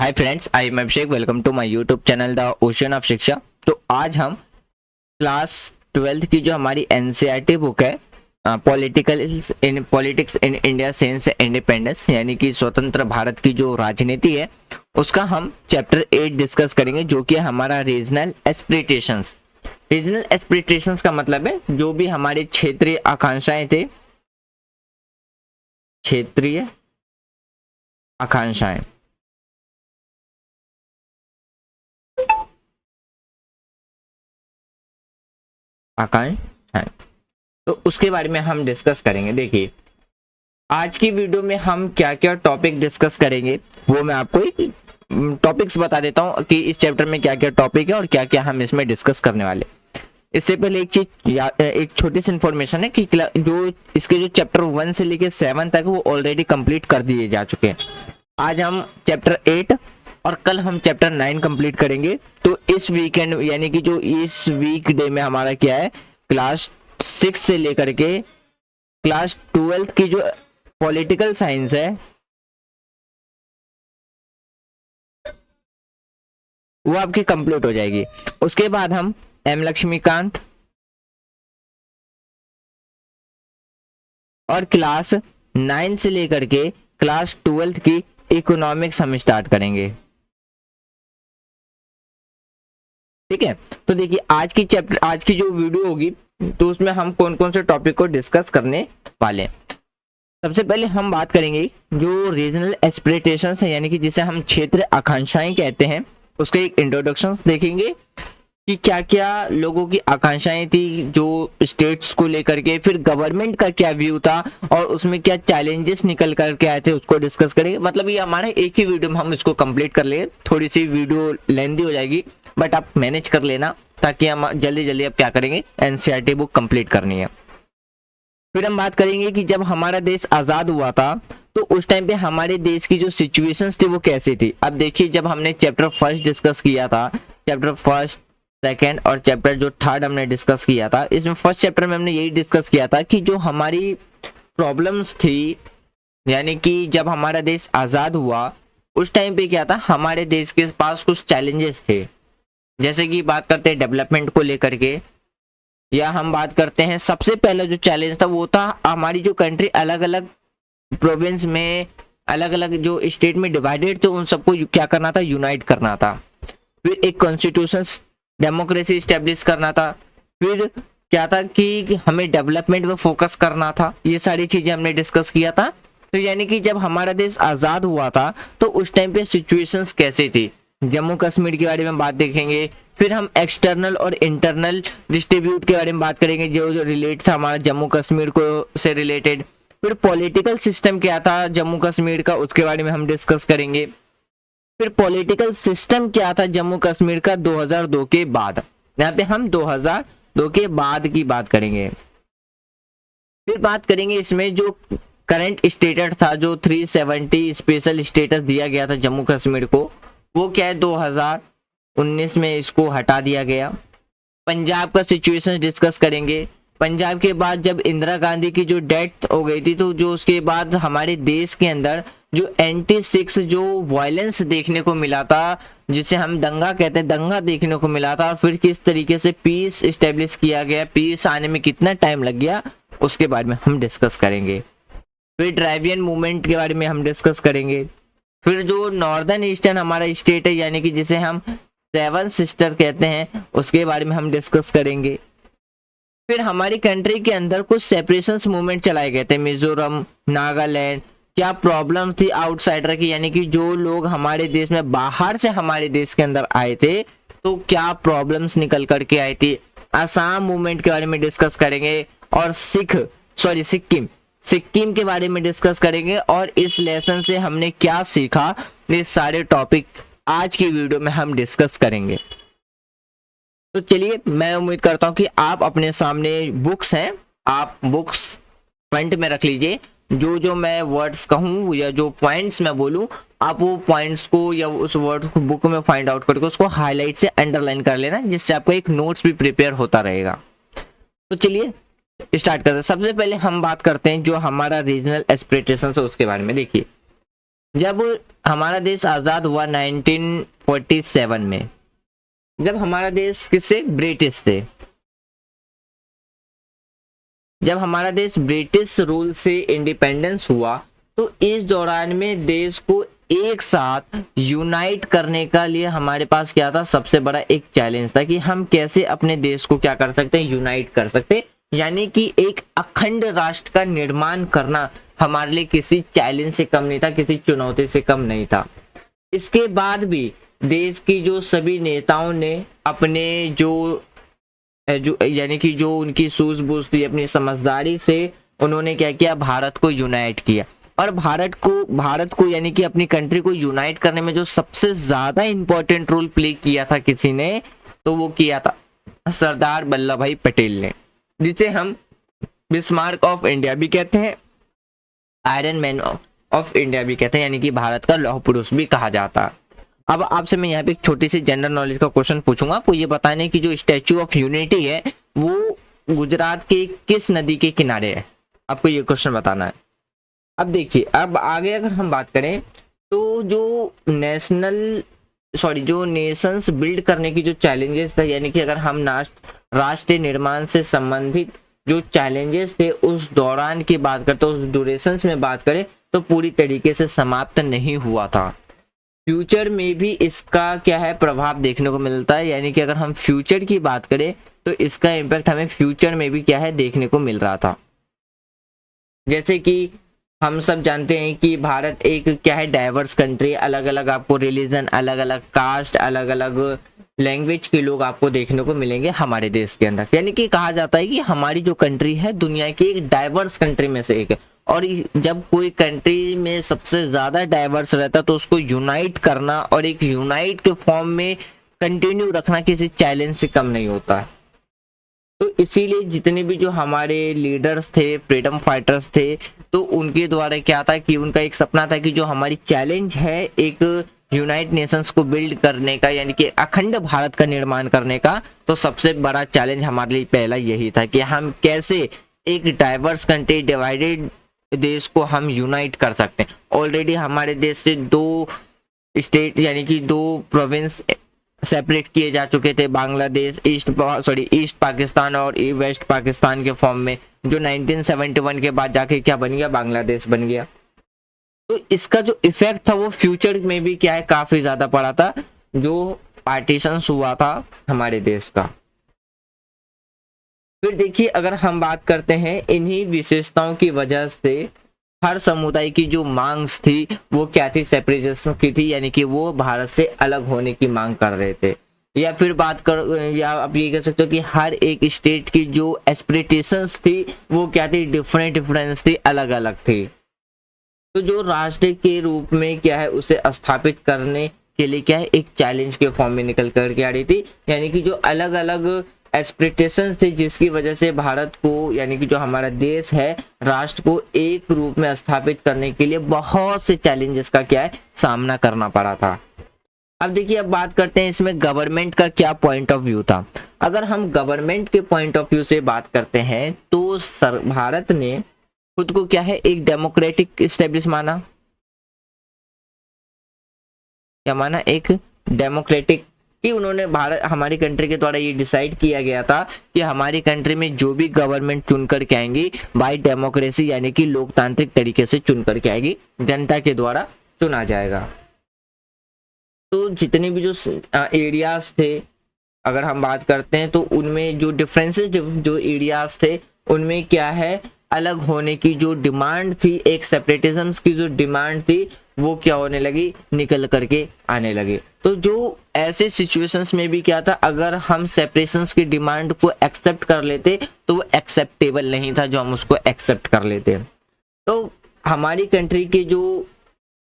Hi friends, I am Abhishek. Welcome to my YouTube channel the ocean of Shiksha. तो आज हम class 12th की जो हमारी एनसीईआरटी बुक है, politics in India since independence, यानी कि स्वतंत्र भारत की जो राजनीति है, उसका हम चैप्टर 8 डिस्कस करेंगे, जो कि हमारा रीजनल एस्पिरेशंस। रीजनल एस्पिरेशंस का मतलब है जो भी हमारे क्षेत्रीय आकांक्षाएं थे, क्षेत्रीय आकांक्षाएं। आकांक्षाएं तो उसके बारे में हम डिस्कस करेंगे। देखिए, आज की वीडियो में हम क्या क्या टॉपिक डिस्कस करेंगे वो मैं आपको टॉपिक्स बता देता हूँ कि इस चैप्टर में क्या क्या टॉपिक है और क्या क्या हम इसमें डिस्कस करने वाले। इससे पहले एक चीज, एक छोटी सी इन्फॉर्मेशन है कि जो इसके जो चैप्टर 1 से लेके 7 तक वो ऑलरेडी कंप्लीट कर दिए जा चुके हैं। आज हम चैप्टर 8 और कल हम चैप्टर 9 कंप्लीट करेंगे। तो इस वीकेंड, यानी कि जो इस वीक डे में हमारा क्या है, क्लास 6 से लेकर के क्लास 12th की जो पॉलिटिकल साइंस है वो आपकी कंप्लीट हो जाएगी। उसके बाद हम एम लक्ष्मीकांत और क्लास 9 से लेकर के क्लास 12th की इकोनॉमिक्स हम स्टार्ट करेंगे। ठीक है, तो देखिए आज की जो वीडियो होगी तो उसमें हम कौन कौन से टॉपिक को डिस्कस करने वाले हैं। सबसे पहले हम बात करेंगे जो रीजनल एस्पिरेशंस है, यानी कि जिसे हम क्षेत्र आकांक्षाएं कहते हैं, उसके एक इंट्रोडक्शन देखेंगे कि क्या क्या लोगों की आकांक्षाएं थी जो स्टेट्स को लेकर के, फिर गवर्नमेंट का क्या व्यू था और उसमें क्या चैलेंजेस निकल करके आए थे, उसको डिस्कस करेंगे। मतलब ये हमारा एक ही वीडियो में हम इसको कंप्लीट कर लेंगे। थोड़ी सी वीडियो लेंदी हो जाएगी, बट आप मैनेज कर लेना, ताकि हम जल्दी जल्दी अब क्या करेंगे, एनसीईआरटी बुक कंप्लीट करनी है। फिर हम बात करेंगे कि जब हमारा देश आजाद हुआ था तो उस टाइम पे हमारे देश की जो सिचुएशंस थी वो कैसी थी। अब देखिए, जब हमने चैप्टर 1 डिस्कस किया था, चैप्टर 1, 2 और चैप्टर जो 3 हमने डिस्कस किया था, इसमें फर्स्ट चैप्टर में हमने यही डिस्कस किया था कि जो हमारी प्रॉब्लम्स थी, यानी कि जब हमारा देश आजाद हुआ उस टाइम पे क्या था, हमारे देश के पास कुछ चैलेंजेस थे। जैसे कि बात करते हैं डेवलपमेंट को लेकर के, या हम बात करते हैं सबसे पहला जो चैलेंज था वो था हमारी जो कंट्री अलग अलग प्रोविंस में, अलग अलग जो स्टेट में डिवाइडेड थे, उन सबको क्या करना था, यूनाइट करना था। फिर एक कॉन्स्टिट्यूशन, डेमोक्रेसी स्टेब्लिश करना था। फिर क्या था कि हमें डेवलपमेंट पे फोकस करना था। ये सारी चीजें हमने डिस्कस किया था। तो यानी कि जब हमारा देश आजाद हुआ था तो उस टाइम पे सिचुएशंस कैसे थी, जम्मू कश्मीर के बारे में बात देखेंगे। फिर हम एक्सटर्नल और इंटरनल डिस्ट्रीब्यूट के बारे में बात करेंगे, जो रिलेट था हमारा जम्मू कश्मीर को से रिलेटेड। फिर पॉलिटिकल सिस्टम क्या था जम्मू कश्मीर का, उसके बारे में हम डिस्कस करेंगे। फिर पॉलिटिकल सिस्टम क्या था जम्मू कश्मीर का 2002 के बाद, यहाँ पे हम 2002 के बाद की बात करेंगे। फिर बात करेंगे इसमें जो करंट स्टेटस था, जो 370 स्पेशल स्टेटस दिया गया था जम्मू कश्मीर को, वो क्या है 2019 में इसको हटा दिया गया। पंजाब का सिचुएशन डिस्कस करेंगे। पंजाब के बाद जब इंदिरा गांधी की जो डेथ हो गई थी, तो जो उसके बाद हमारे देश के अंदर जो एंटी-सिख जो वायलेंस देखने को मिला था, जिसे हम दंगा कहते हैं, दंगा देखने को मिला था, और फिर किस तरीके से पीस इस्टेब्लिश किया गया, पीस आने में कितना टाइम लग गया, उसके बारे में हम डिस्कस करेंगे। फिर ड्राविडियन मूवमेंट के बारे में हम डिस्कस करेंगे। फिर जो नॉर्दर्न ईस्टर्न हमारा स्टेट है, यानी कि जिसे हम 7 सिस्टर कहते हैं, उसके बारे में हम डिस्कस करेंगे। फिर हमारी कंट्री के अंदर कुछ सेपरेशंस मूवमेंट चलाए गए थे, मिजोरम, नागालैंड, क्या प्रॉब्लम थी आउटसाइडर की, यानी कि जो लोग हमारे देश में बाहर से हमारे देश के अंदर आए थे तो क्या प्रॉब्लम्स निकल करके आई थी। असम मूवमेंट के बारे में डिस्कस करेंगे। और सिक्किम के बारे में डिस्कस करेंगे। और इस लेसन से हमने क्या सीखा, ये सारे टॉपिक आज की वीडियो में हम डिस्कस करेंगे। तो चलिए, मैं उम्मीद करता हूं कि आप अपने सामने बुक्स हैं, आप बुक्स फ्रंट में रख लीजिए। जो जो मैं वर्ड्स कहूं या जो पॉइंट्स मैं बोलूं, आप वो पॉइंट्स को या उस वर्ड को बुक में फाइंड आउट करके उसको हाईलाइट से अंडरलाइन कर लेना, जिससे आपको एक नोट्स भी प्रिपेयर होता रहेगा। तो चलिए स्टार्ट करते हैं। सबसे पहले हम बात करते हैं जो हमारा रीजनल एस्पिरेशंस है उसके बारे में। देखिए, जब हमारा देश आज़ाद हुआ 1947 में, जब हमारा देश किससे, ब्रिटिश से, जब हमारा देश ब्रिटिश रूल से इंडिपेंडेंस हुआ, तो इस दौरान में देश को एक साथ यूनाइट करने का लिए हमारे पास क्या था, सबसे बड़ा एक चैलेंज था कि हम कैसे अपने देश को क्या कर सकते हैं, यूनाइट कर सकते हैं। यानी कि एक अखंड राष्ट्र का निर्माण करना हमारे लिए किसी चैलेंज से कम नहीं था, किसी चुनौती से कम नहीं था। इसके बाद भी देश की जो सभी नेताओं ने अपने जो यानी कि जो उनकी सूझबूझ थी, अपनी समझदारी से उन्होंने क्या किया, भारत को यूनाइट किया। और भारत को यानी कि अपनी कंट्री को यूनाइट करने में जो सबसे ज्यादा इंपॉर्टेंट रोल प्ले किया था किसी ने, तो वो किया था सरदार वल्लभ भाई पटेल ने, जिसे हम बिस्मार्क ऑफ इंडिया भी कहते हैं, आयरन मैन ऑफ इंडिया भी कहते हैं, यानी कि भारत का लौह पुरुष भी कहा जाता है। अब आपसे मैं यहाँ पे एक छोटी सी जनरल नॉलेज का क्वेश्चन पूछूंगा, आपको ये बताने की जो स्टैच्यू ऑफ यूनिटी है वो गुजरात के किस नदी के किनारे है, आपको ये क्वेश्चन बताना है। अब देखिए, अब आगे अगर हम बात करें तो जो नेशंस बिल्ड करने की जो चैलेंजेस थे, यानी कि अगर हम राष्ट्र निर्माण से संबंधित जो चैलेंजेस थे उस दौरान की बात करें, तो उस ड्यूरेशंस में बात करें तो पूरी तरीके से समाप्त नहीं हुआ था। फ्यूचर में भी इसका क्या है, प्रभाव देखने को मिलता है। यानी कि अगर हम फ्यूचर की बात करें तो इसका इम्पैक्ट हमें फ्यूचर में भी क्या है, देखने को मिल रहा था। जैसे कि हम सब जानते हैं कि भारत एक क्या है, डाइवर्स कंट्री, अलग अलग आपको रिलीजन, अलग अलग कास्ट, अलग अलग लैंग्वेज के लोग आपको देखने को मिलेंगे हमारे देश के अंदर। यानी कि कहा जाता है कि हमारी जो कंट्री है दुनिया की एक डाइवर्स कंट्री में से एक है, और जब कोई कंट्री में सबसे ज्यादा डाइवर्स रहता तो उसको यूनाइट करना और एक यूनाइट के फॉर्म में कंटिन्यू रखना किसी चैलेंज से कम नहीं होता है। तो इसीलिए जितने भी जो हमारे लीडर्स थे, फ्रीडम फाइटर्स थे, तो उनके द्वारा क्या था कि उनका एक सपना था कि जो हमारी चैलेंज है एक यूनाइट नेशंस को बिल्ड करने का, यानी कि अखंड भारत का निर्माण करने का, तो सबसे बड़ा चैलेंज हमारे लिए पहला यही था कि हम कैसे एक डाइवर्स कंट्री, डिवाइडेड देश को हम यूनाइट कर सकते हैं। ऑलरेडी हमारे देश से दो स्टेट यानी कि दो प्रोविंस सेपरेट किए जा चुके थे, बांग्लादेश, ईस्ट पाकिस्तान और वेस्ट पाकिस्तान के फॉर्म में, जो 1971 के बाद जाके क्या बन गया, बांग्लादेश बन गया। तो इसका जो इफेक्ट था वो फ्यूचर में भी क्या है, काफी ज्यादा पड़ा था, जो पार्टीशन हुआ था हमारे देश का। फिर देखिए, अगर हम बात करते हैं इन्हीं विशेषताओं की वजह से हर समुदाय की जो मांग थी वो क्या थी, सेपरेशन की थी, यानी कि वो भारत से अलग होने की मांग कर रहे थे। या फिर या आप ये कह सकते हो कि हर एक स्टेट की जो एस्पिरेशंस थी वो क्या थी, डिफरेंस थी, अलग अलग थी। तो जो राष्ट्र के रूप में क्या है उसे स्थापित करने के लिए क्या है, एक चैलेंज के फॉर्म में निकल कर के आ रही थी। यानी कि जो अलग अलग एक्सपेक्टेशंस थे जिसकी वजह से भारत को, यानी कि जो हमारा देश है, राष्ट्र को एक रूप में स्थापित करने के लिए बहुत से चैलेंजेस का क्या है, सामना करना पड़ा था। अब देखिए, अब बात करते हैं इसमें गवर्नमेंट का क्या पॉइंट ऑफ व्यू था। अगर हम गवर्नमेंट के पॉइंट ऑफ व्यू से बात करते हैं तो भारत ने खुद को क्या है, एक डेमोक्रेटिक स्टेब्लिश माना। क्या माना, एक डेमोक्रेटिक, कि उन्होंने भारत, हमारी कंट्री के द्वारा ये डिसाइड किया गया था कि हमारी कंट्री में जो भी गवर्नमेंट चुन करके आएंगी बाय डेमोक्रेसी, यानी कि लोकतांत्रिक तरीके से चुन करके आएगी, जनता के द्वारा चुना जाएगा। तो जितने भी जो एरियाज थे अगर हम बात करते हैं तो उनमें जो डिफरेंसेस, जो एरियाज थे उनमें क्या है, अलग होने की जो डिमांड थी, एक सेपरेटिज्म की जो डिमांड थी वो क्या होने लगी, निकल करके आने लगी। तो जो ऐसे सिचुएशंस में भी क्या था, अगर हम सेपरेशंस की डिमांड को एक्सेप्ट कर लेते तो वो एक्सेप्टेबल नहीं था जो हम उसको एक्सेप्ट कर लेते। तो हमारी कंट्री के जो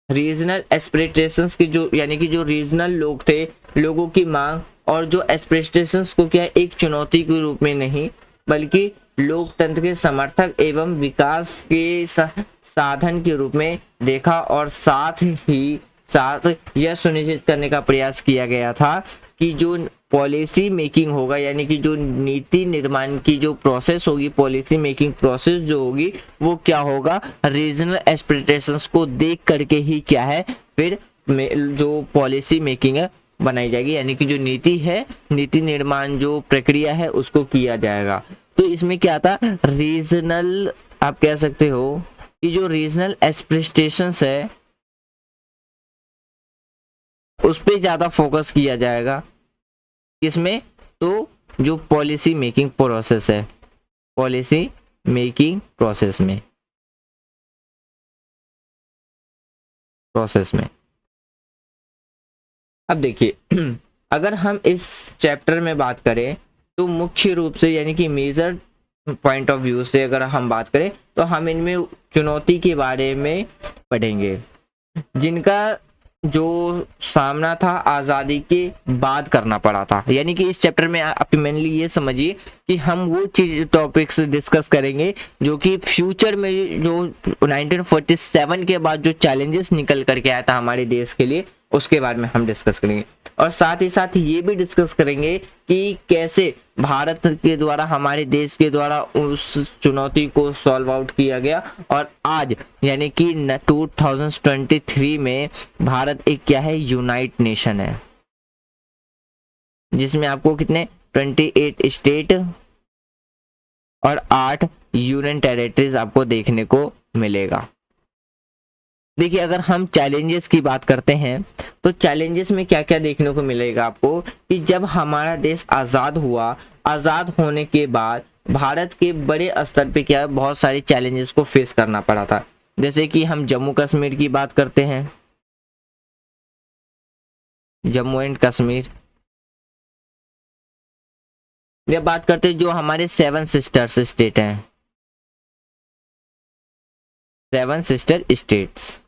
रीजनल एस्पिरेशंस की जो, यानी कि जो रीजनल लोग थे, लोगों की मांग और जो एस्पिरेशंस को क्या एक चुनौती के रूप में नहीं बल्कि लोकतंत्र के समर्थक एवं विकास के साधन के रूप में देखा, और साथ यह सुनिश्चित करने का प्रयास किया गया था कि जो पॉलिसी मेकिंग होगा, यानी कि जो नीति निर्माण की जो प्रोसेस होगी, पॉलिसी मेकिंग प्रोसेस जो होगी वो क्या होगा, रीजनल एक्सपेक्टेशंस को देख करके ही क्या है फिर जो पॉलिसी मेकिंग है बनाई जाएगी, यानी कि जो नीति है, नीति निर्माण जो प्रक्रिया है उसको किया जाएगा। तो इसमें क्या था, रीजनल, आप कह सकते हो कि जो रीजनल एक्सपेक्टेशंस है उस पे ज्यादा फोकस किया जाएगा। किसमें, तो जो पॉलिसी मेकिंग प्रोसेस है, पॉलिसी मेकिंग प्रोसेस में अब देखिए अगर हम इस चैप्टर में बात करें तो मुख्य रूप से यानी कि मेजर पॉइंट ऑफ व्यू से अगर हम बात करें तो हम इनमें चुनौती के बारे में पढ़ेंगे जिनका जो सामना था आज़ादी के बाद करना पड़ा था। यानी कि इस चैप्टर में आप मेनली ये समझिए कि हम वो चीज टॉपिक्स डिस्कस करेंगे जो कि फ्यूचर में जो 1947 के बाद जो चैलेंजेस निकल करके आया था हमारे देश के लिए उसके बारे में हम डिस्कस करेंगे, और साथ ही साथ ये भी डिस्कस करेंगे कि कैसे भारत के द्वारा, हमारे देश के द्वारा उस चुनौती को सॉल्व आउट किया गया, और आज यानी कि 2023 में भारत एक क्या है, यूनाइट नेशन है, जिसमें आपको कितने 28 स्टेट और 8 यूनियन टेरिटरीज आपको देखने को मिलेगा। देखिए अगर हम चैलेंजेस की बात करते हैं तो चैलेंजेस में क्या क्या देखने को मिलेगा आपको, कि जब हमारा देश आज़ाद हुआ, आज़ाद होने के बाद भारत के बड़े स्तर पे क्या बहुत सारे चैलेंजेस को फेस करना पड़ा था। जैसे कि हम जम्मू कश्मीर की बात करते हैं, जम्मू एंड कश्मीर, जब बात करते हैं जो हमारे 7 सिस्टर्स स्टेट हैं, 7 सिस्टर स्टेट्स,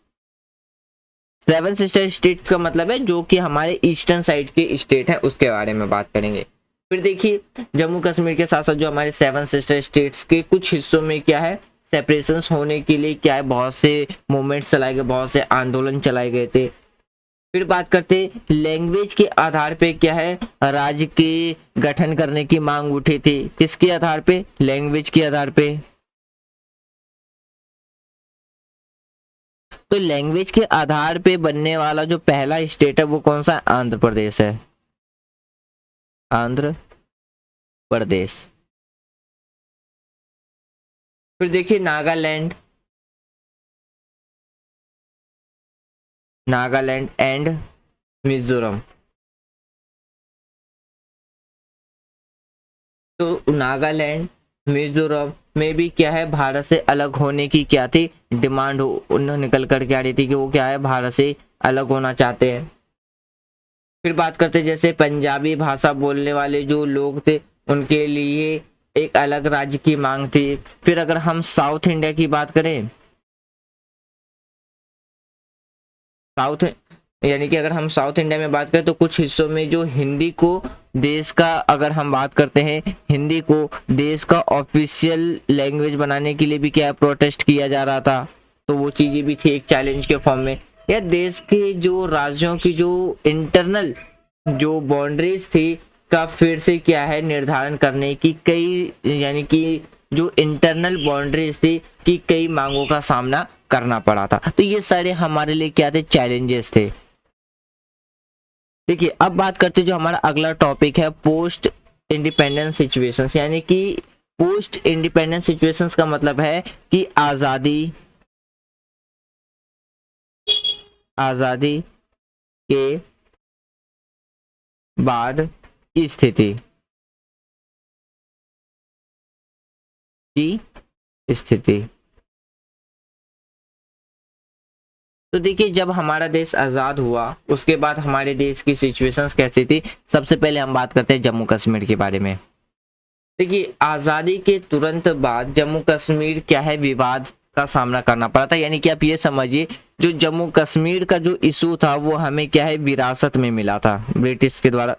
7 सिस्टर स्टेट्स का मतलब है जो कि हमारे ईस्टर्न साइड के स्टेट हैं उसके बारे में बात करेंगे। फिर देखिए जम्मू कश्मीर के साथ साथ जो हमारे 7 सिस्टर स्टेट्स के कुछ हिस्सों में क्या है, सेपरेशन होने के लिए क्या है, बहुत से मूवमेंट्स चलाए गए, बहुत से आंदोलन चलाए गए थे। फिर बात करते लैंग्वेज के आधार पे क्या है, राज्य के गठन करने की मांग उठी थी, किसके आधार पे, लैंग्वेज के आधार पे। तो लैंग्वेज के आधार पे बनने वाला जो पहला स्टेट है वो कौन सा, आंध्र प्रदेश है, आंध्र प्रदेश। फिर देखिए नागालैंड, नागालैंड एंड मिजोरम। तो नागालैंड मिजोरम में भी क्या है, भारत से अलग होने की क्या थी डिमांड, उन्होंने निकल कर के आ रही थी कि वो क्या है, भारत से अलग होना चाहते हैं। फिर बात करते जैसे पंजाबी भाषा बोलने वाले जो लोग थे उनके लिए एक अलग राज्य की मांग थी। फिर अगर हम साउथ इंडिया की बात करें, साउथ यानी कि अगर हम साउथ इंडिया में बात करें तो कुछ हिस्सों में जो हिंदी को देश का, अगर हम बात करते हैं हिंदी को देश का ऑफिशियल लैंग्वेज बनाने के लिए भी क्या प्रोटेस्ट किया जा रहा था, तो वो चीजें भी थी एक चैलेंज के फॉर्म में। या देश के जो राज्यों की जो इंटरनल जो बाउंड्रीज थी का फिर से क्या है निर्धारण करने की कई, यानी कि जो इंटरनल बाउंड्रीज थी कि कई मांगों का सामना करना पड़ा था। तो ये सारे हमारे लिए क्या थे, चैलेंजेस थे। देखिए अब बात करते जो हमारा अगला टॉपिक है पोस्ट इंडिपेंडेंस सिचुएशंस, यानी कि पोस्ट इंडिपेंडेंस सिचुएशंस का मतलब है कि आजादी, आजादी के बाद की स्थिति, की स्थिति। तो देखिए जब हमारा देश आज़ाद हुआ उसके बाद हमारे देश की सिचुएशंस कैसी थी। सबसे पहले हम बात करते हैं जम्मू कश्मीर के बारे में। देखिए आज़ादी के तुरंत बाद जम्मू कश्मीर क्या है, विवाद का सामना करना पड़ा था। यानी कि आप ये समझिए जो जम्मू कश्मीर का जो इशू था वो हमें क्या है विरासत में मिला था, ब्रिटिश के द्वारा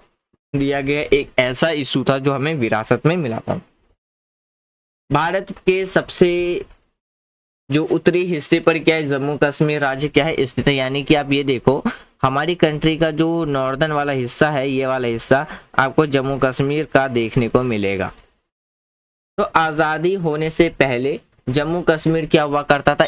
दिया गया एक ऐसा इशू था जो हमें विरासत में मिला था। भारत के सबसे जो उत्तरी हिस्से पर क्या है जम्मू कश्मीर राज्य क्या है स्थित है। यानी कि आप ये देखो हमारी कंट्री का जो नॉर्दर्न वाला हिस्सा है, ये वाला हिस्सा आपको जम्मू कश्मीर का देखने को मिलेगा। तो आज़ादी होने से पहले जम्मू कश्मीर क्या हुआ करता था,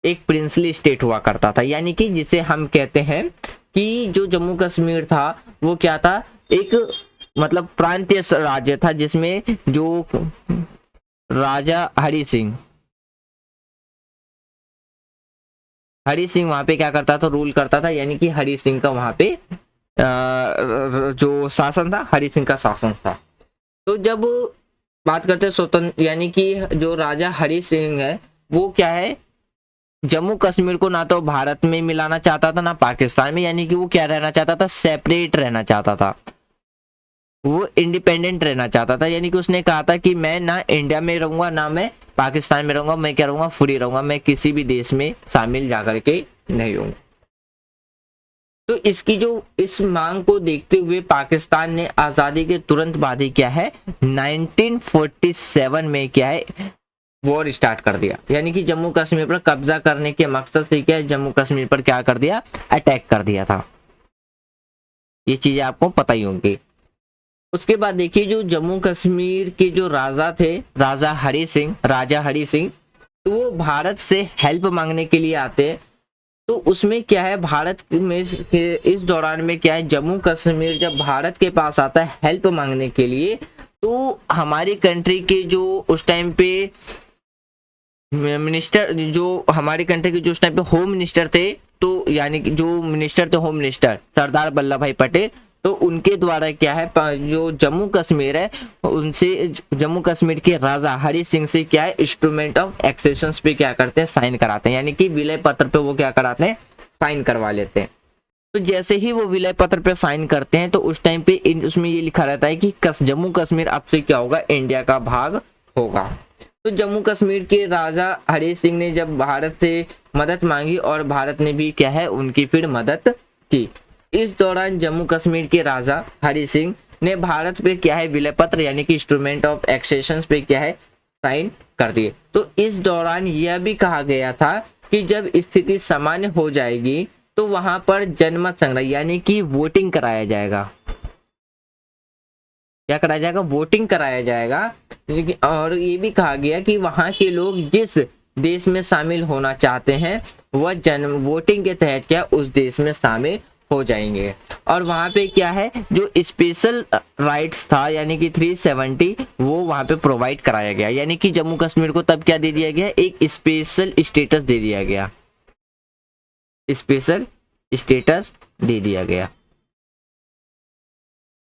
एक प्रिंसली स्टेट हुआ करता था, यानी कि जिसे हम कहते हैं कि जो जम्मू कश्मीर था वो क्या था, एक मतलब प्रांतीय राज्य था, जिसमें जो राजा हरि सिंह वहां पे क्या करता था, रूल करता था, यानी कि हरि सिंह का वहां पे जो शासन था, हरि सिंह का शासन था। तो जब बात करते हैं स्वतंत्र, यानी कि जो राजा हरि सिंह है वो क्या है, जम्मू कश्मीर को ना तो भारत में मिलाना चाहता था ना पाकिस्तान में, यानी कि वो क्या रहना चाहता था, सेपरेट रहना चाहता था, वो इंडिपेंडेंट रहना चाहता था। यानी कि उसने कहा था कि मैं ना इंडिया में रहूंगा ना मैं पाकिस्तान में रहूंगा, मैं क्या रहूंगा, फ्री रहूंगा, मैं किसी भी देश में शामिल जाकर के नहीं हूँ। तो इसकी जो इस मांग को देखते हुए पाकिस्तान ने आजादी के तुरंत बाद ही क्या है 1947 में क्या है वॉर स्टार्ट कर दिया, यानी कि जम्मू कश्मीर पर कब्जा करने के मकसद से क्या है, जम्मू कश्मीर पर क्या कर दिया, अटैक कर दिया था। ये चीजें आपको पता ही होंगी। उसके बाद देखिए जो जम्मू कश्मीर के जो राजा थे, राजा हरि सिंह, तो वो भारत से हेल्प मांगने के लिए आते हैं। तो उसमें क्या है, भारत में इस दौरान में क्या है, जम्मू कश्मीर जब भारत के पास आता है हेल्प मांगने के लिए, तो हमारी कंट्री के जो उस टाइम पे मिनिस्टर, जो हमारी कंट्री के जो उस टाइम पे होम मिनिस्टर थे, तो यानी कि जो मिनिस्टर थे होम मिनिस्टर सरदार वल्लभ भाई पटेल, तो उनके द्वारा क्या है जो जम्मू कश्मीर है उनसे जम्मू कश्मीर के राजा हरि सिंह से क्या है इंस्ट्रूमेंट ऑफ एक्सेशंस पे क्या करते हैं, साइन कराते हैं, यानी कि विलय पत्र पे वो क्या कराते हैं, साइन करवा लेते हैं। तो जैसे ही वो विलय पत्र पे साइन करते हैं तो उस टाइम पे उसमें ये लिखा रहता है कि जम्मू कश्मीर अब से क्या होगा, इंडिया का भाग होगा। तो जम्मू कश्मीर के राजा हरि सिंह ने जब भारत से मदद मांगी और भारत ने भी क्या है उनकी फिर मदद की। इस दौरान जम्मू कश्मीर के राजा हरि सिंह ने भारत पे क्या है विलय पत्र यानी कि इंस्ट्रूमेंट ऑफ एक्सेशंस पे क्या है साइन कर दिए। तो इस दौरान यह भी कहा गया था कि जब स्थिति सामान्य हो जाएगी तो वहां पर जनमत संग्रह यानी कि वोटिंग कराया जाएगा। क्या कराया जाएगा, वोटिंग कराया जाएगा। और ये भी कहा गया कि वहां के लोग जिस देश में शामिल होना चाहते हैं वह जन्म वोटिंग के तहत क्या उस देश में शामिल हो जाएंगे। और वहां पे क्या है जो स्पेशल राइट्स था यानी कि 370 वो वहां पे प्रोवाइड कराया गया, यानी कि जम्मू कश्मीर को तब क्या दे दिया गया, एक स्पेशल स्टेटस दे दिया गया, स्पेशल स्टेटस दे दिया गया।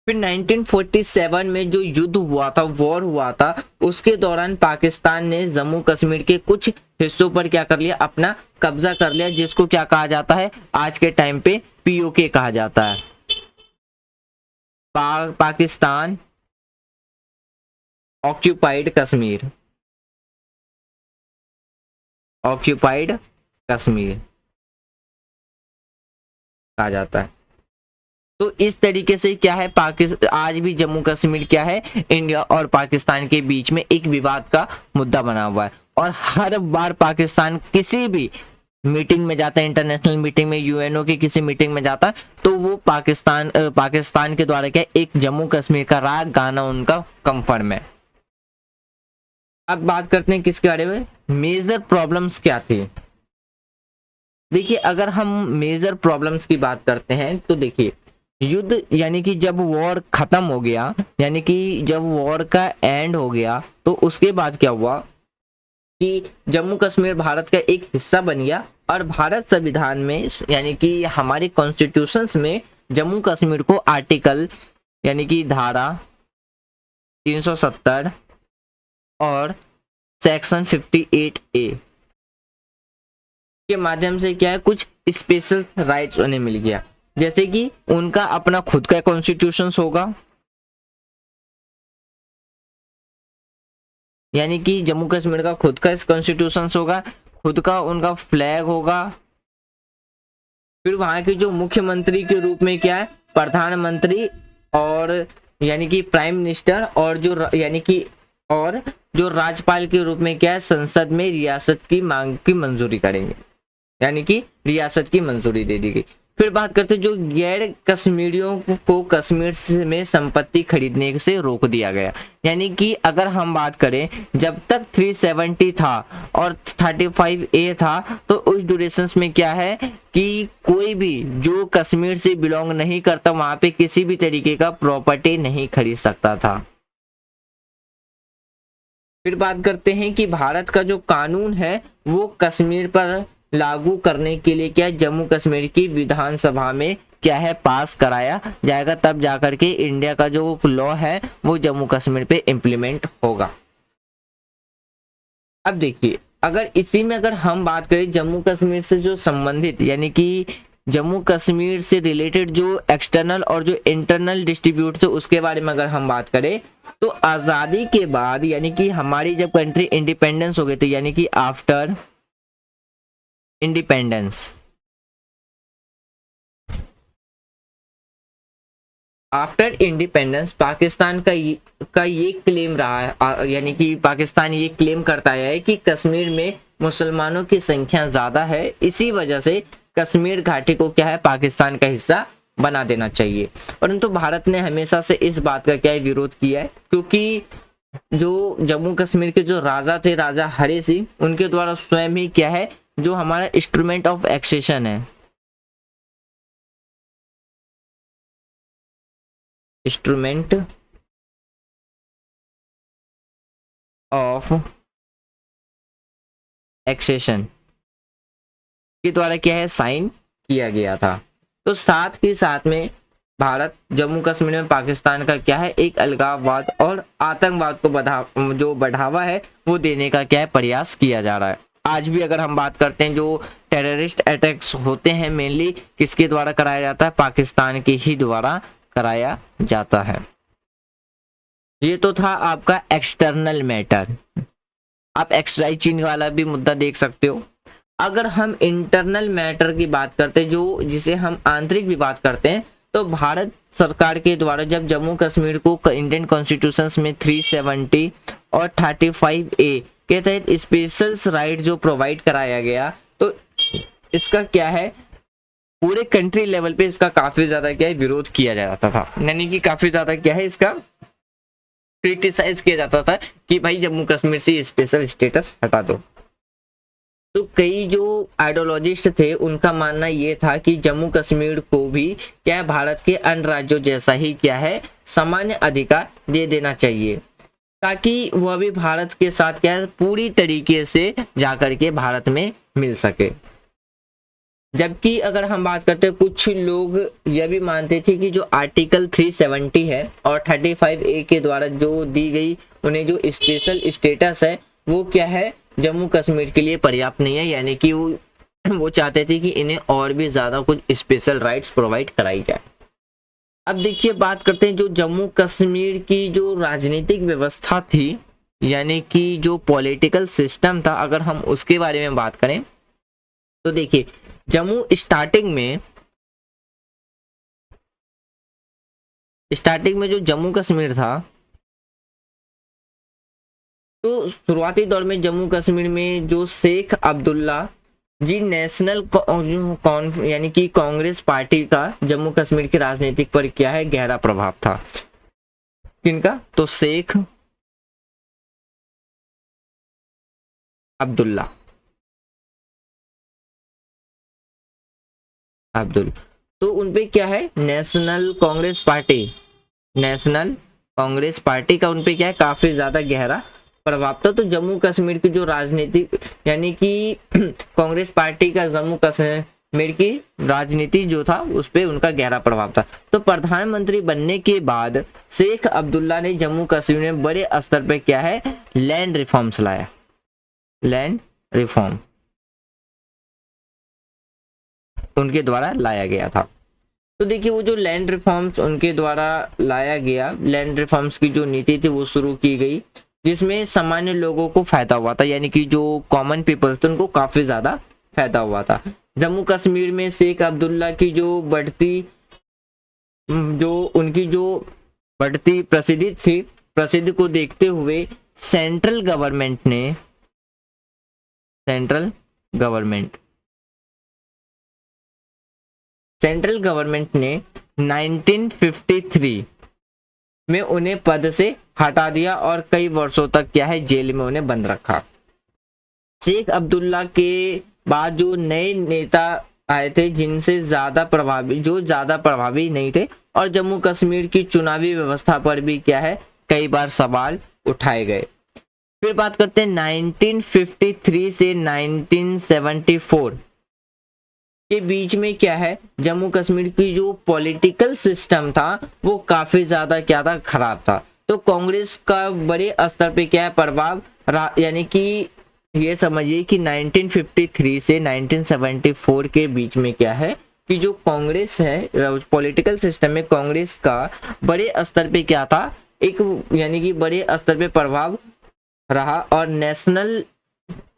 फिर 1947 में जो युद्ध हुआ था, वॉर हुआ था, उसके दौरान पाकिस्तान ने जम्मू कश्मीर के कुछ हिस्सों पर क्या कर लिया, अपना कब्जा कर लिया, जिसको क्या कहा जाता है आज के टाइम पे पीओके कहा जाता है, पाकिस्तान ऑक्यूपाइड कश्मीर, ऑक्यूपाइड कश्मीर कहा जाता है। तो इस तरीके से क्या है पाकिस्तान आज भी जम्मू कश्मीर क्या है इंडिया और पाकिस्तान के बीच में एक विवाद का मुद्दा बना हुआ है। और हर बार पाकिस्तान किसी भी मीटिंग में जाता है, इंटरनेशनल मीटिंग में, यूएनओ की किसी मीटिंग में जाता है, तो वो पाकिस्तान के द्वारा क्या एक जम्मू कश्मीर का राग गाना उनका कंफर्म है। अब बात करते हैं किसके बारे में, मेजर प्रॉब्लम्स क्या थी। देखिए अगर हम मेजर प्रॉब्लम्स की बात करते हैं तो देखिए युद्ध यानी कि जब वॉर खत्म हो गया, यानी कि जब वॉर का एंड हो गया, तो उसके बाद क्या हुआ कि जम्मू कश्मीर भारत का एक हिस्सा बन गया। और भारत संविधान में यानी कि हमारे कॉन्स्टिट्यूशंस में जम्मू कश्मीर को आर्टिकल यानी कि धारा 370 और सेक्शन 58A के माध्यम से क्या है कुछ स्पेशल राइट्स उन्हें मिल गया, जैसे कि उनका अपना खुद का कॉन्स्टिट्यूशन होगा, यानी कि जम्मू कश्मीर का खुद का कॉन्स्टिट्यूशन होगा, खुद का उनका फ्लैग होगा। फिर वहां के जो मुख्यमंत्री के रूप में क्या है प्रधानमंत्री और यानी कि प्राइम मिनिस्टर और जो यानी कि और जो राज्यपाल के रूप में क्या है संसद में रियासत की मांग की मंजूरी करेंगे। यानी कि रियासत की मंजूरी दे दी गई। फिर बात करते हैं जो गैर कश्मीरियों को कश्मीर में संपत्ति खरीदने से रोक दिया गया। यानी कि अगर हम बात करें जब तक 370 था और 35A था तो उस ड्यूरेशन में क्या है कि कोई भी जो कश्मीर से बिलोंग नहीं करता वहां पे किसी भी तरीके का प्रॉपर्टी नहीं खरीद सकता था। फिर बात करते हैं कि भारत का जो कानून है वो कश्मीर पर लागू करने के लिए क्या जम्मू कश्मीर की विधानसभा में क्या है पास कराया जाएगा, तब जाकर के इंडिया का जो लॉ है वो जम्मू कश्मीर पे इम्प्लीमेंट होगा। अब देखिए अगर इसी में अगर हम बात करें जम्मू कश्मीर से जो संबंधित यानी कि जम्मू कश्मीर से रिलेटेड जो एक्सटर्नल और जो इंटरनल डिस्ट्रीब्यूट थे उसके बारे में अगर हम बात करें तो आज़ादी के बाद यानी कि हमारी जब कंट्री इंडिपेंडेंस हो गई थी यानी कि after independence, after independence Pakistan का ये क्लेम रहा है यानी कि पाकिस्तान ये क्लेम करता है कि कश्मीर में मुसलमानों की संख्या ज़्यादा है, इसी वजह से कश्मीर घाटी को क्या है पाकिस्तान का हिस्सा बना देना चाहिए। परंतु भारत ने हमेशा से इस बात का क्या है विरोध किया है, क्योंकि जो जम्मू कश्मीर के जो राजा थे राजा हरि सिंह उनके द्वारा स्वयं ही क्या है जो हमारा इंस्ट्रूमेंट ऑफ एक्सेशन है, इंस्ट्रूमेंट ऑफ एक्सेशन के द्वारा क्या है साइन किया गया था। तो साथ ही साथ में भारत जम्मू कश्मीर में पाकिस्तान का क्या है एक अलगाववाद और आतंकवाद को जो बढ़ावा है वो देने का क्या है प्रयास किया जा रहा है। आज भी अगर हम बात करते हैं जो टेररिस्ट अटैक्स होते हैं मेनली किसके द्वारा कराया जाता है, पाकिस्तान के ही द्वारा कराया जाता है। ये तो था आपका एक्सटर्नल मैटर। आप एक्सराइज चीन वाला भी मुद्दा देख सकते हो। अगर हम इंटरनल मैटर की बात करते हैं जो जिसे हम आंतरिक विवाद करते हैं तो भारत सरकार के द्वारा जब जम्मू कश्मीर को इंडियन कॉन्स्टिट्यूशन में 370 और 35A के तहत स्पेशल राइट जो प्रोवाइड कराया गया तो इसका क्या है पूरे कंट्री लेवल पे इसका काफी ज्यादा क्या है विरोध किया जाता था, यानी कि काफी ज्यादा क्या है इसका क्रिटिसाइज किया जाता था कि भाई जम्मू कश्मीर से स्पेशल स्टेटस हटा दो। तो कई जो आइडियोलॉजिस्ट थे उनका मानना ये था कि जम्मू कश्मीर को भी क्या है भारत के अन्य राज्यों जैसा ही क्या है सामान्य अधिकार दे देना चाहिए ताकि वह भी भारत के साथ क्या है पूरी तरीके से जाकर के भारत में मिल सके। जबकि अगर हम बात करते हैं कुछ लोग यह भी मानते थे कि जो आर्टिकल 370 है और 35A के द्वारा जो दी गई उन्हें जो स्पेशल स्टेटस है वो क्या है जम्मू कश्मीर के लिए पर्याप्त नहीं है, यानी कि वो चाहते थे कि इन्हें और भी ज्यादा कुछ स्पेशल राइट्स प्रोवाइड कराई जाए। अब देखिए बात करते हैं जो जम्मू कश्मीर की जो राजनीतिक व्यवस्था थी यानी कि जो पॉलिटिकल सिस्टम था अगर हम उसके बारे में बात करें तो देखिए जम्मू स्टार्टिंग में जो जम्मू कश्मीर था तो शुरुआती दौर में जम्मू कश्मीर में जो शेख अब्दुल्ला जी नेशनल यानी कि कांग्रेस पार्टी का जम्मू कश्मीर की राजनीतिक पर क्या है गहरा प्रभाव था। किनका? तो शेख अब्दुल्ला तो उनपे क्या है नेशनल कांग्रेस पार्टी का उनपे क्या है काफी ज्यादा गहरा प्रभाव था। तो जम्मू कश्मीर की जो राजनीति यानी कि कांग्रेस पार्टी का जम्मू कश्मीर की राजनीति जो था उस पर उनका गहरा प्रभाव था। तो प्रधानमंत्री बनने के बाद शेख अब्दुल्ला ने जम्मू कश्मीर में बड़े स्तर पर क्या है लैंड रिफॉर्म्स लाया, लैंड रिफॉर्म उनके द्वारा लाया गया था। तो देखिए वो जो लैंड रिफॉर्म्स उनके द्वारा लाया गया, लैंड रिफॉर्म्स की जो नीति थी वो शुरू की गई जिसमें सामान्य लोगों को फायदा हुआ था, यानी कि जो कॉमन पीपल्स थे उनको काफी ज्यादा फायदा हुआ था। जम्मू कश्मीर में शेख अब्दुल्ला की जो उनकी जो बढ़ती प्रसिद्धि को देखते हुए सेंट्रल गवर्नमेंट सेंट्रल गवर्नमेंट ने 1953 में उन्हें पद से हटा दिया और कई वर्षों तक क्या है जेल में उन्हें बंद रखा। शेख अब्दुल्ला के बाद जो नए नेता आए थे जिनसे ज्यादा प्रभावी नहीं थे, और जम्मू कश्मीर की चुनावी व्यवस्था पर भी क्या है कई बार सवाल उठाए गए। फिर बात करते हैं 1953 से 1974 के बीच में क्या है जम्मू कश्मीर की जो पॉलिटिकल सिस्टम था वो काफी ज्यादा क्या था खराब था। तो कांग्रेस का बड़े स्तर पे क्या है प्रभाव, यानी कि ये समझिए कि 1953 से 1974 के बीच में क्या है कि जो कांग्रेस है पॉलिटिकल सिस्टम में कांग्रेस का बड़े स्तर पे क्या था एक, यानी कि बड़े स्तर पे प्रभाव रहा। और नेशनल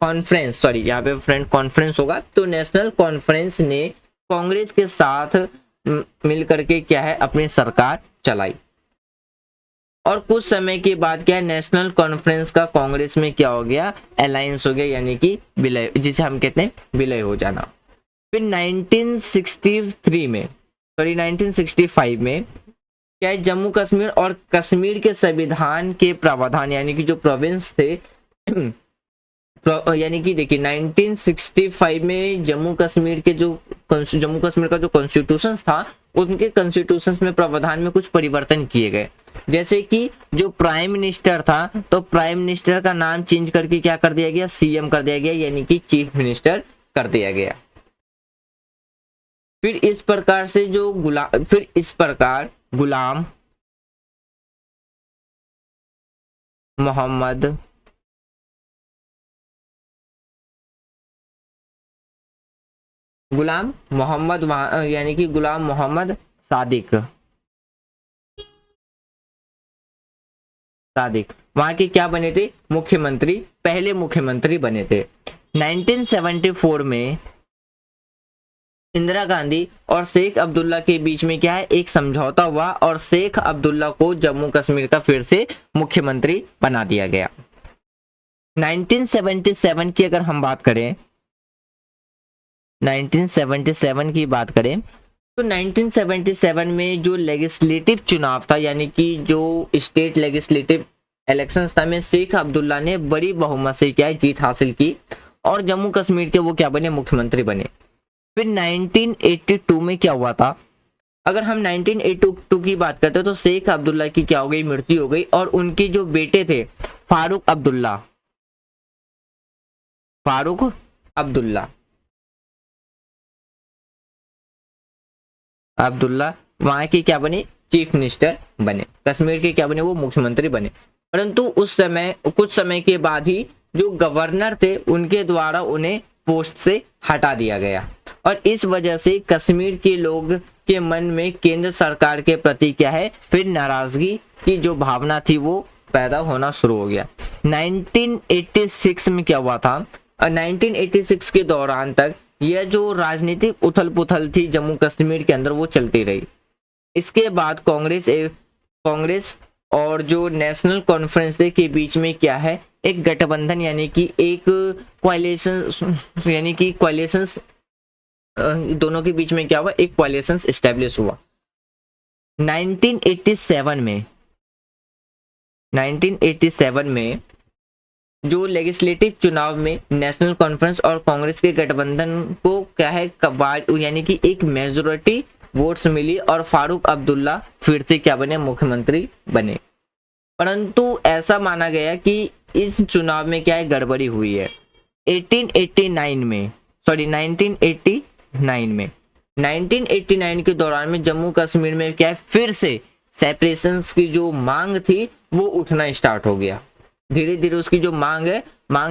कॉन्फ्रेंस, सॉरी यहाँ पे फ्रेंड कॉन्फ्रेंस होगा, तो नेशनल कॉन्फ्रेंस ने कांग्रेस के साथ मिलकर के क्या है अपनी सरकार चलाई। और कुछ समय के बाद क्या है नेशनल कॉन्फ्रेंस का कांग्रेस में क्या हो गया अलायंस हो गया, यानी कि विलय, जिसे हम कहते हैं विलय हो जाना। फिर 1965 में क्या है जम्मू कश्मीर और कश्मीर के संविधान के प्रावधान, यानी कि जो प्रोविंस थे यानी कि देखिए 1965 में जम्मू कश्मीर का जो कॉन्स्टिट्यूशन था उनके कॉन्स्टिट्यूशन में प्रावधान में कुछ परिवर्तन किए गए। जैसे कि जो प्राइम मिनिस्टर था तो प्राइम मिनिस्टर का नाम चेंज करके क्या कर दिया गया सीएम कर दिया गया, यानी कि चीफ मिनिस्टर कर दिया गया। फिर इस प्रकार गुलाम मोहम्मद यानी कि गुलाम मोहम्मद सादिक वहां के क्या बने थे मुख्यमंत्री, पहले मुख्यमंत्री बने थे। 1974 में इंदिरा गांधी और शेख अब्दुल्ला के बीच में क्या है एक समझौता हुआ और शेख अब्दुल्ला को जम्मू कश्मीर का फिर से मुख्यमंत्री बना दिया गया। 1977 की अगर हम बात करें 1977 की बात करें तो 1977 में जो लेजिस्लेटिव चुनाव था, यानी कि जो स्टेट लेजिस्लेटिव इलेक्शंस था में शेख अब्दुल्ला ने बड़ी बहुमत से क्या जीत हासिल की और जम्मू कश्मीर के वो क्या बने मुख्यमंत्री बने। फिर 1982 में क्या हुआ था, अगर हम 1982 की बात करते हैं तो शेख अब्दुल्ला की क्या हो गई मृत्यु हो गई और उनके जो बेटे थे फारूक अब्दुल्ला वहां के क्या बने चीफ मिनिस्टर बने, कश्मीर के क्या बने वो मुख्यमंत्री बने। परंतु कुछ समय के बाद ही जो गवर्नर थे उनके द्वारा उन्हें पोस्ट से हटा दिया गया और इस वजह से कश्मीर के लोग के मन में केंद्र सरकार के प्रति क्या है फिर नाराजगी की जो भावना थी वो पैदा होना शुरू हो गया। 1986 में क्या हुआ था, 1986 के दौरान तक यह जो राजनीतिक उथल पुथल थी जम्मू कश्मीर के अंदर वो चलती रही। इसके बाद कांग्रेस और जो नेशनल कॉन्फ्रेंस के बीच में क्या है एक गठबंधन यानी कि एक कोalition दोनों के बीच में क्या हुआ एक कोalition एस्टेब्लिश हुआ। 1987 में जो लेजिस्लेटिव चुनाव में नेशनल कॉन्फ्रेंस और कांग्रेस के गठबंधन को क्या है यानी कि एक मेजोरिटी वोट्स मिली और फारूक अब्दुल्ला फिर से क्या बने मुख्यमंत्री बने। परंतु ऐसा माना गया कि इस चुनाव में क्या है गड़बड़ी हुई है। 1989 के दौरान में जम्मू कश्मीर में क्या है फिर से सेपरेशन की जो मांग थी वो उठना स्टार्ट हो गया। धीरे धीरे उसकी जो मांग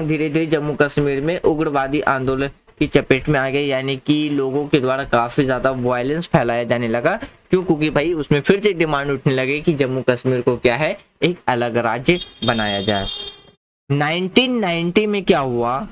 धीरे धीरे जम्मू कश्मीर में उग्रवादी आंदोलन की चपेट में आ गई, यानी कि लोगों के द्वारा काफी ज्यादा वायलेंस फैलाया जाने लगा। क्यों? क्योंकि भाई उसमें फिर से डिमांड उठने लगी कि जम्मू कश्मीर को क्या है एक अलग राज्य बनाया जाए। 1990 में क्या हुआ,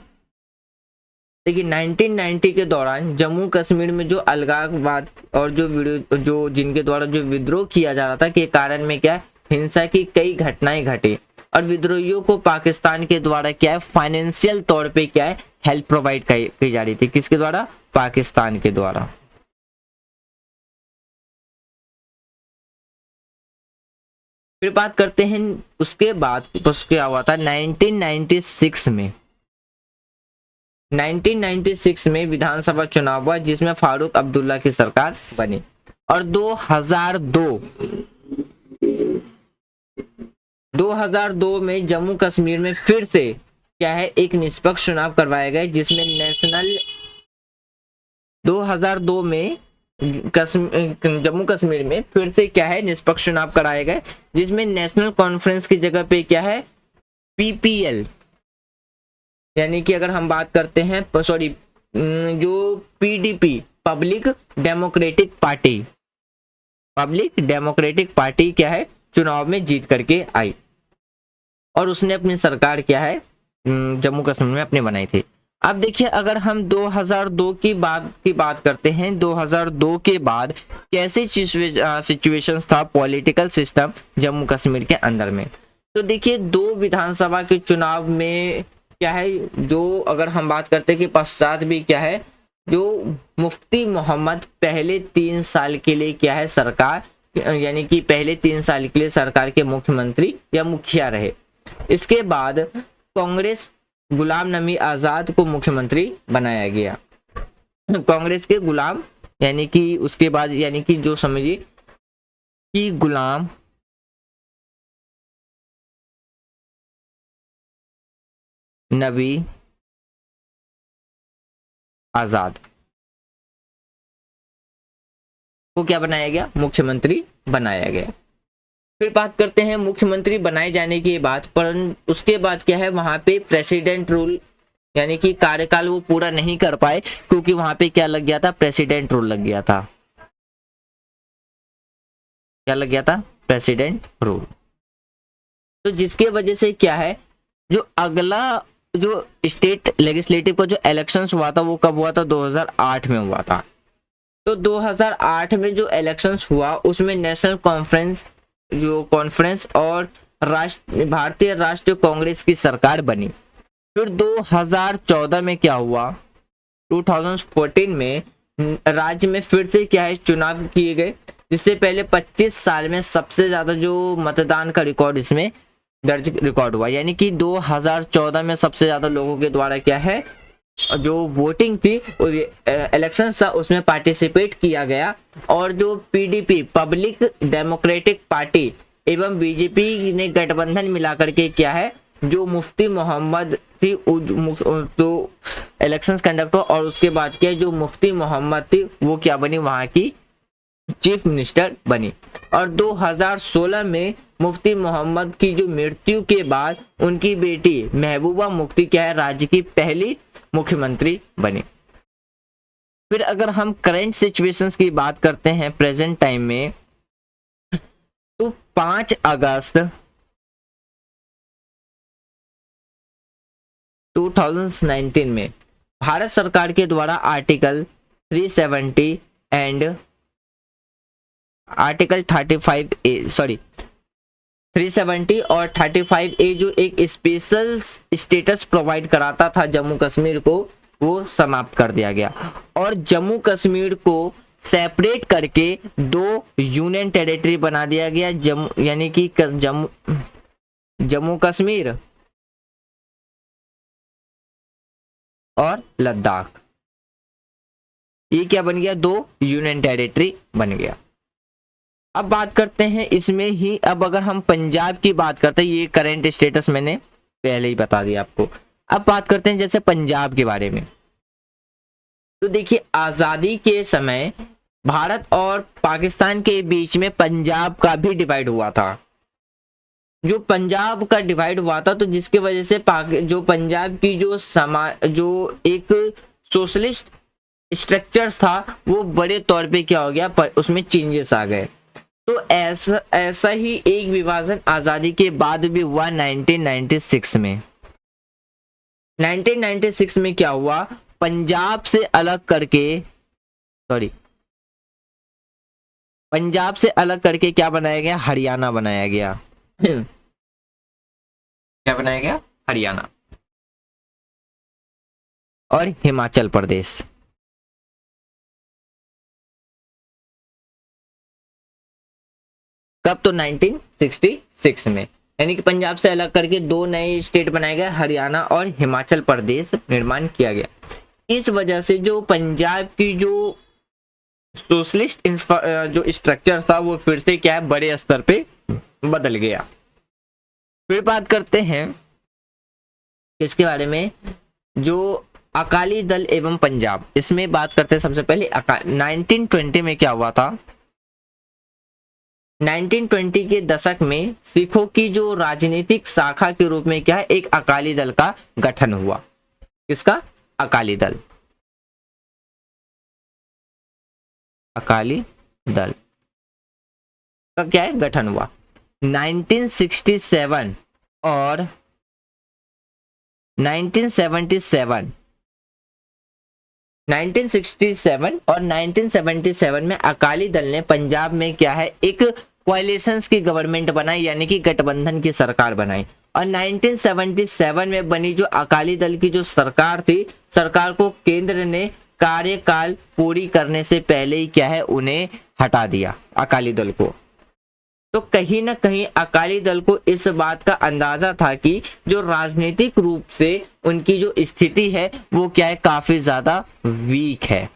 देखिए 1990 के दौरान जम्मू कश्मीर में जो अलगाववाद और जो जिनके द्वारा जो विद्रोह किया जा रहा था के कारण में क्या हिंसा की कई घटनाएं घटी और विद्रोहियों को पाकिस्तान के द्वारा क्या है फाइनेंशियल तौर पे क्या है हेल्प प्रोवाइड की जा रही थी। किसके द्वारा? पाकिस्तान के द्वारा। फिर बात करते हैं उसके बाद क्या हुआ था 1996 में। 1996 में विधानसभा चुनाव हुआ जिसमें फारूक अब्दुल्ला की सरकार बनी। और 2002 में जम्मू कश्मीर में फिर से क्या है एक निष्पक्ष चुनाव करवाए गए जिसमें 2002 में जम्मू कश्मीर में फिर से क्या है निष्पक्ष चुनाव कराए गए जिसमें नेशनल कॉन्फ्रेंस की जगह पे क्या है पीपीएल, यानी कि अगर हम बात करते हैं जो पीडीपी पब्लिक डेमोक्रेटिक पार्टी क्या है चुनाव में जीत करके आई और उसने अपनी सरकार क्या है जम्मू कश्मीर में अपने बनाई थी। अब देखिए अगर हम 2002 की बात करते हैं, 2002 के बाद कैसे सिचुएशंस था पॉलिटिकल सिस्टम जम्मू कश्मीर के अंदर में। तो देखिए 2 विधानसभा के चुनाव में क्या है जो अगर हम बात करते हैं कि पश्चात भी क्या है जो मुफ्ती मोहम्मद पहले 3 साल के लिए क्या है सरकार, यानी कि पहले 3 साल के लिए सरकार के मुख्यमंत्री या मुखिया रहे। इसके बाद कांग्रेस गुलाम नबी आजाद को मुख्यमंत्री बनाया गया। कांग्रेस के गुलाम यानी कि उसके बाद यानी कि जो समझिए कि गुलाम नबी आजाद को क्या बनाया गया मुख्यमंत्री बनाया गया। फिर बात करते हैं मुख्यमंत्री बनाए जाने के बाद, पर उसके बाद क्या है वहां पे प्रेसिडेंट रूल यानी कि कार्यकाल वो पूरा नहीं कर पाए क्योंकि वहां पे क्या लग गया था प्रेसिडेंट रूल लग गया था। क्या लग गया था प्रेसिडेंट रूल। तो जिसके वजह से क्या है जो अगला जो स्टेट लेजिस्लेटिव का जो इलेक्शंस हुआ था वो कब हुआ था 2008 में हुआ था। तो 2008 में जो इलेक्शंस हुआ उसमें नेशनल कॉन्फ्रेंस और भारतीय राष्ट्रीय कांग्रेस की सरकार बनी। फिर 2014 में क्या हुआ 2014 में राज्य में फिर से क्या है चुनाव किए गए जिससे पहले 25 साल में सबसे ज्यादा जो मतदान का रिकॉर्ड इसमें रिकॉर्ड हुआ, यानी कि 2014 में सबसे ज्यादा लोगों के द्वारा क्या है जो वोटिंग थी इलेक्शन था उसमें पार्टिसिपेट किया गया। और जो पीडीपी पब्लिक डेमोक्रेटिक पार्टी एवं बीजेपी ने गठबंधन मिलाकर के क्या है जो मुफ्ती मोहम्मद थी तो इलेक्शंस कंडक्ट हुआ और उसके बाद क्या जो मुफ्ती मोहम्मद थी वो क्या बनी वहां की चीफ मिनिस्टर बनी। और 2016 में मुफ्ती मोहम्मद की जो मृत्यु के बाद उनकी बेटी महबूबा मुफ्ती क्या है राज्य की पहली मुख्यमंत्री बनी। फिर अगर हम करंट सिचुएशंस की बात करते हैं प्रेजेंट टाइम में तो 5 अगस्त 2019 में भारत सरकार के द्वारा आर्टिकल 370 एंड आर्टिकल 370 और 35A जो एक स्पेशल स्टेटस प्रोवाइड कराता था जम्मू कश्मीर को वो समाप्त कर दिया गया और जम्मू कश्मीर को सेपरेट करके 2 यूनियन टेरिटरी बना दिया गया यानी कि जम्मू कश्मीर और लद्दाख। ये क्या बन गया 2 यूनियन टेरिटरी बन गया। अब बात करते हैं इसमें ही, अब अगर हम पंजाब की बात करते हैं ये करंट स्टेटस मैंने पहले ही बता दिया आपको। अब बात करते हैं जैसे पंजाब के बारे में। तो देखिए आजादी के समय भारत और पाकिस्तान के बीच में पंजाब का भी डिवाइड हुआ था। जो पंजाब का डिवाइड हुआ था तो जिसकी वजह से जो पंजाब की जो एक सोशलिस्ट स्ट्रक्चर था वो बड़े तौर पे क्या हो गया उसमें चेंजेस आ गए। तो ऐसा ही एक विभाजन आजादी के बाद भी हुआ 1996 में। 1996 में क्या हुआ पंजाब से अलग करके क्या बनाया गया हरियाणा बनाया गया। क्या बनाया गया हरियाणा और हिमाचल प्रदेश। कब तो 1966 1976 में, यानी कि पंजाब से अलग करके 2 नए स्टेट बनाए गए, हरियाणा और हिमाचल प्रदेश निर्माण किया गया। इस वजह से जो पंजाब की जो सोशलिस्ट जो स्ट्रक्चर था वो फिर से क्या है, बड़े स्तर पे बदल गया। फिर बात करते हैं इसके बारे में, जो अकाली दल एवं पंजाब, इसमें बात करते हैं सबसे पहले 1920 में क्या हुआ था। 1920 के दशक में सिखों की जो राजनीतिक शाखा के रूप में क्या है, एक अकाली दल का गठन हुआ। किसका? अकाली दल। अकाली दल का क्या है, गठन हुआ। 1967 और 1977 और 1977 में अकाली दल ने पंजाब में क्या है, एक कोalitions की गवर्नमेंट बनाई, यानी कि गठबंधन की सरकार बनाई। और 1977 में बनी जो अकाली दल की जो सरकार थी, सरकार को केंद्र ने कार्यकाल पूरी करने से पहले ही क्या है, उन्हें हटा दिया, अकाली दल को। तो कहीं ना कहीं अकाली दल को इस बात का अंदाजा था कि जो राजनीतिक रूप से उनकी जो स्थिति है वो क्या है, काफी ज्यादा वीक है।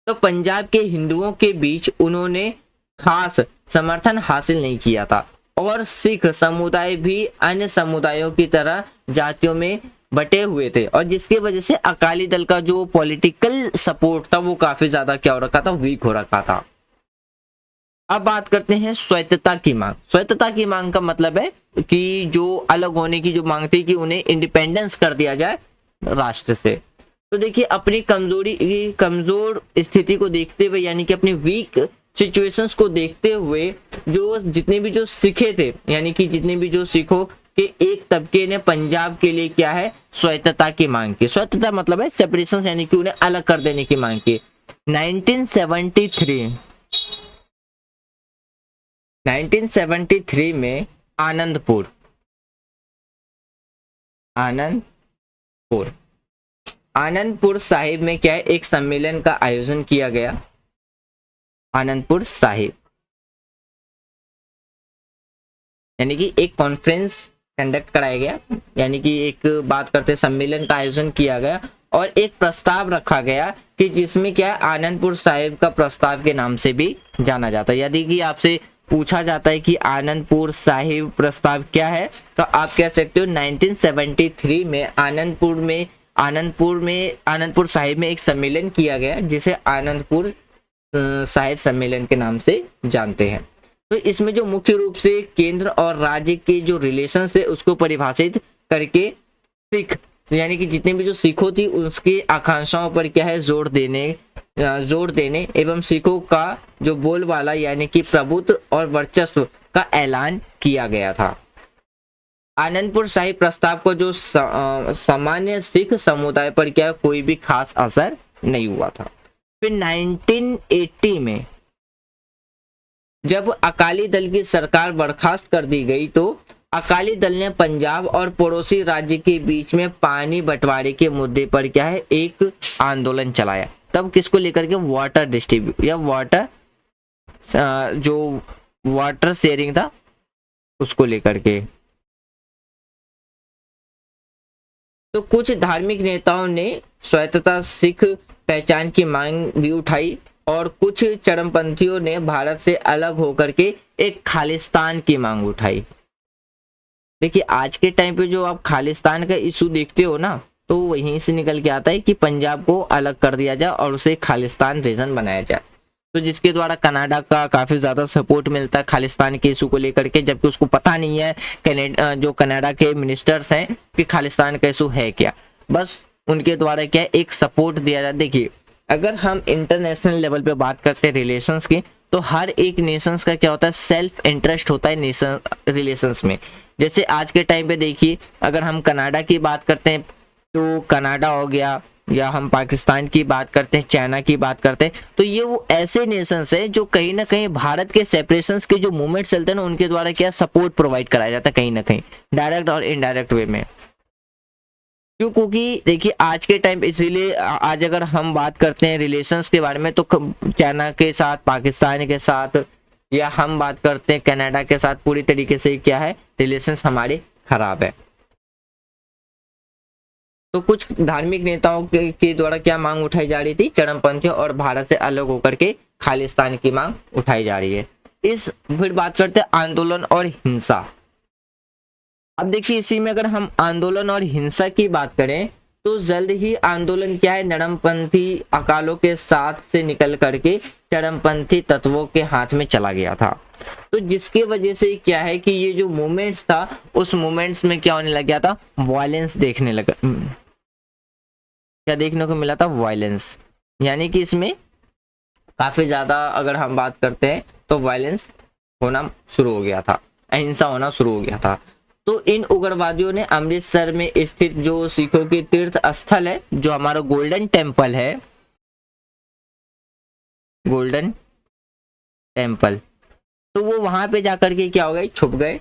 तो पंजाब के हिंदुओं के बीच उन्होंने खास समर्थन हासिल नहीं किया था, और सिख समुदाय भी अन्य समुदायों की तरह जातियों में बटे हुए थे, और जिसकी वजह से अकाली दल का जो पॉलिटिकल सपोर्ट था वो काफी ज्यादा क्या हो रखा था, वीक हो रखा था। अब बात करते हैं स्वायत्तता की मांग। स्वायत्तता की मांग का मतलब है कि जो अलग होने की जो मांग थी, कि उन्हें इंडिपेंडेंस कर दिया जाए राष्ट्र से। तो देखिए, अपनी कमजोर स्थिति को देखते हुए, यानी कि अपनी वीक सिचुएशंस को देखते हुए, जो जितने भी जो सिखे थे, यानी कि जितने भी जो सिखों के एक तबके ने पंजाब के लिए क्या है, स्वायत्तता की मांग की। स्वायत्तता मतलब है सेपरेशन, यानी कि उन्हें अलग कर देने की मांग की। 1973 में आनंदपुर साहिब में क्या है, एक सम्मेलन का आयोजन किया गया। आनंदपुर साहिब यानी कि एक कॉन्फ्रेंस कंडक्ट कराया गया, यानी कि एक बात करते सम्मेलन का आयोजन किया गया, और एक प्रस्ताव रखा गया कि जिसमें क्या है, आनंदपुर साहिब का प्रस्ताव के नाम से भी जाना जाता है। यदि कि आपसे पूछा जाता है कि आनंदपुर साहिब प्रस्ताव क्या है, तो आप कह सकते हो 1973 में आनंदपुर साहिब में एक सम्मेलन किया गया, जिसे आनंदपुर साहिब सम्मेलन के नाम से जानते हैं। तो इसमें जो मुख्य रूप से केंद्र और राज्य के जो रिलेशन है उसको परिभाषित करके सिख, यानी कि जितने भी जो सिखों थी उसकी आकांक्षाओं पर क्या है, जोर देने एवं सिखों का जो बोलबाला, यानी कि प्रभुत्व और वर्चस्व का ऐलान किया गया था। आनंदपुर साहिब प्रस्ताव को जो सामान्य सिख समुदाय पर क्या है, कोई भी खास असर नहीं हुआ था। फिर 1980 में जब अकाली दल की सरकार बर्खास्त कर दी गई, तो अकाली दल ने पंजाब और पड़ोसी राज्य के बीच में पानी बंटवारे के मुद्दे पर क्या है, एक आंदोलन चलाया। तब किसको लेकर के, वाटर डिस्ट्रीब्यूट या वाटर शेयरिंग था उसको लेकर के। तो कुछ धार्मिक नेताओं ने स्वायत्तता सिख पहचान की मांग भी उठाई, और कुछ चरमपंथियों ने भारत से अलग होकर के एक खालिस्तान की मांग उठाई। देखिए, आज के टाइम पे जो आप खालिस्तान का इशू देखते हो ना, तो वहीं से निकल के आता है कि पंजाब को अलग कर दिया जाए और उसे खालिस्तान रीजन बनाया जाए। तो जिसके द्वारा कनाडा का काफी ज्यादा सपोर्ट मिलता है खालिस्तान के इशू को लेकर के, जबकि उसको पता नहीं है जो कनाडा के मिनिस्टर्स हैं कि खालिस्तान का इशू है क्या, बस उनके द्वारा क्या एक सपोर्ट दिया जाए। देखिए, अगर हम इंटरनेशनल लेवल पे बात करते हैं रिलेशंस की, तो हर एक नेशंस का क्या होता है, सेल्फ इंटरेस्ट होता है नेशन रिलेशंस में। जैसे आज के टाइम पे देखिए, अगर हम कनाडा की बात करते हैं तो कनाडा हो गया, या हम पाकिस्तान की बात करते हैं, चाइना की बात करते हैं, तो ये वो ऐसे नेशंस है जो कहीं ना कहीं भारत के सेपरेशंस के जो मूवमेंट चलते हैं ना, उनके द्वारा क्या सपोर्ट प्रोवाइड कराया जाता है, कहीं ना कहीं डायरेक्ट और इनडायरेक्ट वे में। क्यों? क्योंकि देखिए, आज के टाइम, इसीलिए आज अगर हम बात करते हैं रिलेशंस के बारे में, तो चाइना के साथ, पाकिस्तान के साथ, या हम बात करते हैं कनाडा के साथ पूरी तरीके से क्या है, रिलेशंस हमारे खराब है। तो कुछ धार्मिक नेताओं के द्वारा क्या मांग उठाई जा रही थी, चरमपंथियों और भारत से अलग होकर के खालिस्तान की मांग उठाई जा रही है। फिर बात करते हैं आंदोलन और हिंसा। अब देखिए इसी में अगर हम आंदोलन और हिंसा की बात करें तो जल्द ही आंदोलन क्या है, नरमपंथी अकालों के साथ से निकल करके चरमपंथी तत्वों के हाथ में चला गया था। तो जिसके वजह से क्या है कि ये जो मूवमेंट्स था उस मूवमेंट्स में क्या होने लग गया था, वायलेंस देखने लगा। क्या देखने को मिला था, वायलेंस, यानी कि इसमें काफी ज्यादा अगर हम बात करते हैं तो वायलेंस होना शुरू हो गया था, अहिंसा होना शुरू हो गया था। तो इन उग्रवादियों ने अमृतसर में स्थित जो सिखों की तीर्थ स्थल है, जो हमारा गोल्डन टेम्पल है, गोल्डन टेम्पल, तो वो वहां पे जाकर के क्या हो गए, छुप गए।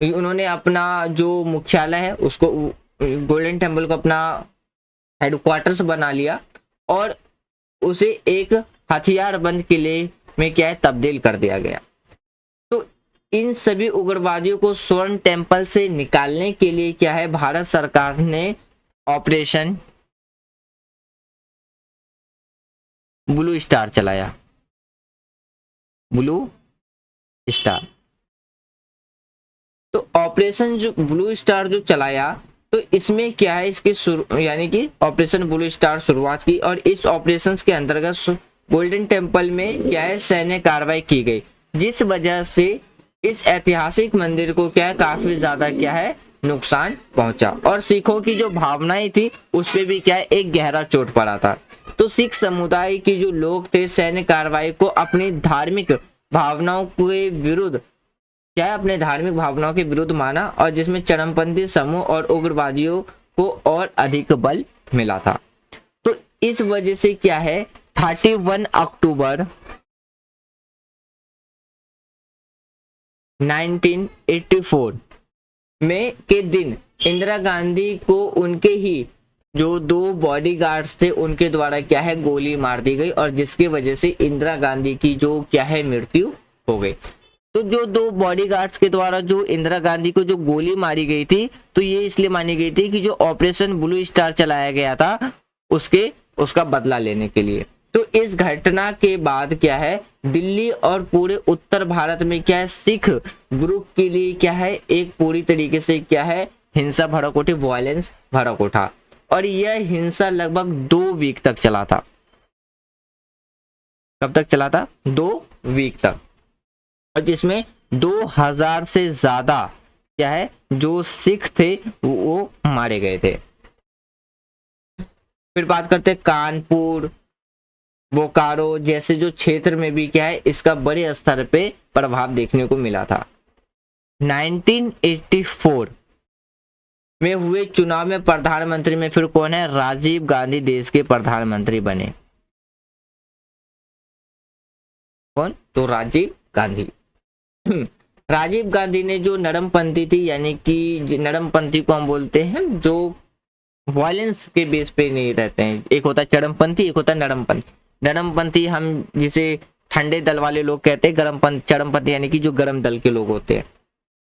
उन्होंने अपना जो मुख्यालय है उसको, गोल्डन टेम्पल को अपना हेडक्वार्टर्स बना लिया और उसे एक हथियारबंद किले में क्या है, तब्दील कर दिया गया। तो इन सभी उग्रवादियों को स्वर्ण टेम्पल से निकालने के लिए क्या है, भारत सरकार ने ऑपरेशन ब्लू स्टार चलाया, ब्लू स्टार। तो ऑपरेशन जो ब्लू स्टार जो चलाया, तो इसमें क्या है, इसकी यानी कि ऑपरेशन ब्लू स्टार शुरुआत की और इस ऑपरेशन के अंतर्गत गोल्डन टेम्पल में क्या है, सैन्य कार्रवाई की गई, जिस वजह से इस ऐतिहासिक मंदिर को क्या है, काफी ज्यादा क्या है, नुकसान पहुंचा और सिखों की जो भावनाएं थी उस पे भी क्या है, एक गहरा चोट पड़ा था। तो सिख समुदाय के जो लोग थे सैन्य कार्रवाई को अपनी धार्मिक भावनाओं के विरुद्ध क्या है, अपने धार्मिक भावनाओं के विरुद्ध माना और जिसमें चरमपंथी समूह और उग्रवादियों को और अधिक बल मिला था। तो इस वजह से क्या है, 31 अक्टूबर 1984 में के दिन इंदिरा गांधी को उनके ही जो 2 बॉडीगार्ड्स थे उनके द्वारा क्या है, गोली मार दी गई और जिसकी वजह से इंदिरा गांधी की जो क्या है, मृत्यु हो गई। तो जो 2 बॉडीगार्ड्स के द्वारा जो इंदिरा गांधी को जो गोली मारी गई थी, तो ये इसलिए मानी गई थी कि जो ऑपरेशन ब्लू स्टार चलाया गया था उसका बदला लेने के लिए। तो इस घटना के बाद क्या है, दिल्ली और पूरे उत्तर भारत में क्या है, सिख ग्रुप के लिए क्या है, एक पूरी तरीके से क्या है, हिंसा भड़क उठी, वायलेंस भड़क उठा और यह हिंसा लगभग 2 वीक तक चला था। कब तक चला था, 2 वीक तक, और जिसमें 2000 से ज्यादा क्या है, जो सिख थे वो मारे गए थे। फिर बात करते हैं कानपुर, बोकारो जैसे जो क्षेत्र में भी क्या है, इसका बड़े स्तर पे प्रभाव देखने को मिला था। 1984 में हुए चुनाव में प्रधानमंत्री में फिर कौन है, राजीव गांधी देश के प्रधानमंत्री बने। कौन, तो राजीव गांधी। राजीव गांधी ने जो नरमपंथी थी, यानी कि नरमपंथी को हम बोलते हैं जो वायलेंस के बेस पे नहीं रहते हैं, एक होता है चरमपंथी, एक होता है नरमपंथी। नरमपंथी हम जिसे ठंडे दल वाले लोग कहते हैं, चरमपंथी यानी कि जो गर्म दल के लोग होते हैं।